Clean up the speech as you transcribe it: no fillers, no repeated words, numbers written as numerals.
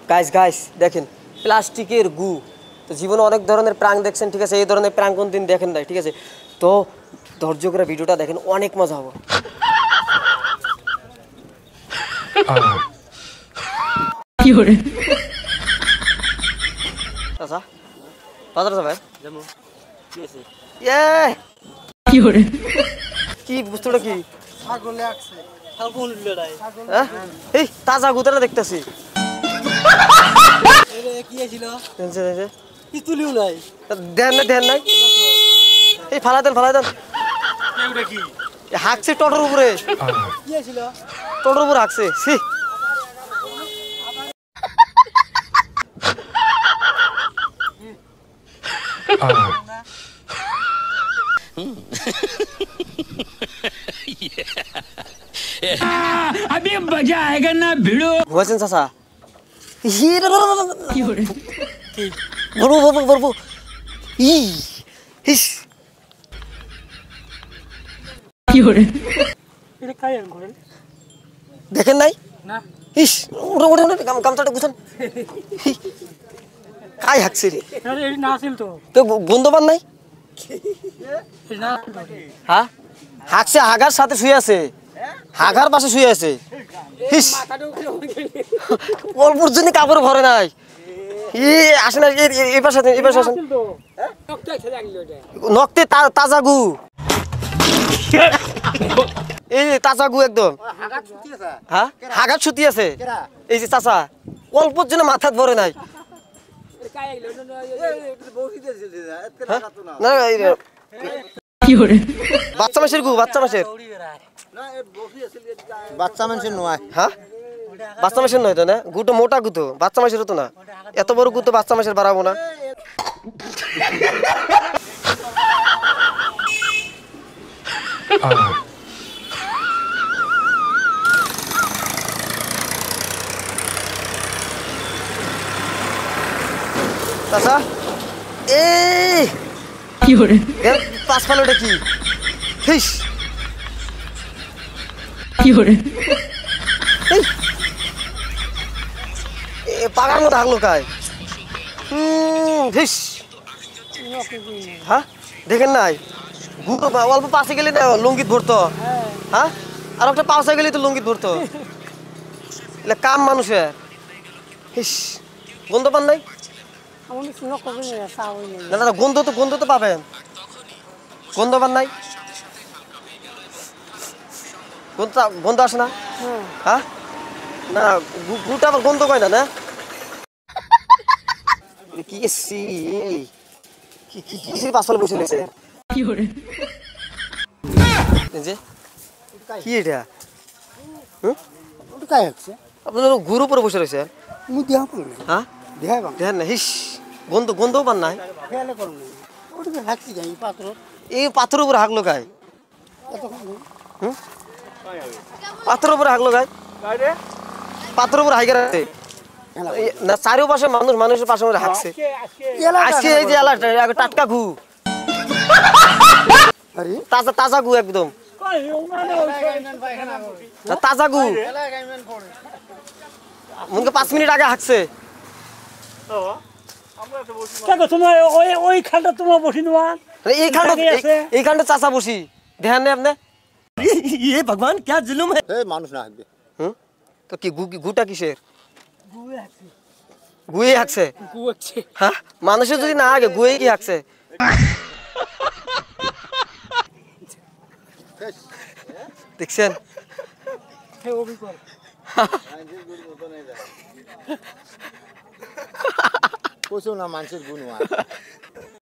guys guys দেখেন প্লাস্টিকের গু তো জীবনে অনেক ধরনের প্রাঙ্ক দেখছেন ঠিক আছে এই ধরনের প্রাঙ্ক কোনদিন দেখেন নাই ঠিক আছে তো ধৈর্য করে ভিডিওটা দেখেন অনেক মজা হবে কি হরে আচ্ছা বাজার যাবে যাবো কি আছে কি হরে কি বস্তুটা কি ছাগলে আসছে ছাগল লড়াই হ্যাঁ এই তাজা গুতাটা দেখতাছি এরে কি ছিল দেন কি তুলিও নাই দেন নাই এই ফালা দেন কেউটা কি হাকছে টটর উপরে কি ছিল টটর উপরে হাকছে সি अभी मजा आएगा ना भिड़ो वजन सासा ये কি হরে কি বড় ই হিস কি হরে এটা কাই আন করেন দেখেন নাই না হিস ওরে গামছাটা গুছান কাই হাকছে রে আরে এডি না ছিল তো গন্ধ পান নাই না হ্যাঁ হাকছে হাগার সাথে শুয়ে আছে হাগার পাশে শুয়ে আছে হিস অল্পর জন্য কাপড় ভরে নাই ই আসেন এই পাশে আসেন নকতে তাজা গু এই তাজা গু একদম হ্যাঁ হাগার ছুটি আছে এই যে চাচা অল্পর জন্য মাথাত ভরে নাই না কি হরে বাচ্চা মাসের গু বাচ্চা মাসের বাচ্চা মানুষের নয় হ্যাঁ বাচ্চা মাসের নয় তো না গুটো মোটা গুতো বাচ্চা মাসের তো না এত বড় গুতো বাচ্চা মাসের বাড়াবো না চাচা এই কি হরে পাঁচ ফালোটা কি হিস কি হরে পাগার মতো হাগলো কায় হিস হ্যাঁ দেখেন নাই অল্প পাশে গেলে না লুঙ্গিত ভরতো হ্যাঁ আর একটা পাশে গেলে তো লুঙ্গিত ভরতো এলে কাম মানুষের হিস গন্ধ পান নাই না না গন্ধ তো পাবেন গন্ধ পান নাই গন্ধ আসে না হ্যাঁ না গুটা আবার গন্ধ কয় না কি পাঁচফল বসে রয়েছে কি করে কি এটা আপনার গুরু উপরে বসে রয়েছে হ্যাঁ দেখেন না হিস গন্ধও পান নাই এই পাথর উপরে হাগলো গায় পাথর উপরে হাগলো গায় পাথর উপরে হাইগার আছে না চারিপাশে মানুষের পাশে হাঁকছে আজকে এই যে টাটকা ঘু তাজা গু একদম তাজা গু মনে 5 মিনিট আগে হাঁকছে এই খানটা চাচা বসি ধ্যান নেই আপনি ये भगवान क्या जुलुम है মানুষ না হাঁকবে তো কি গুটা কিসের গুয়ে হাঁকছে হ্যাঁ মানুষের যদি না আগে গুয়ে কি হাঁকছে দেখছেন কোসো না মানুষের গুণ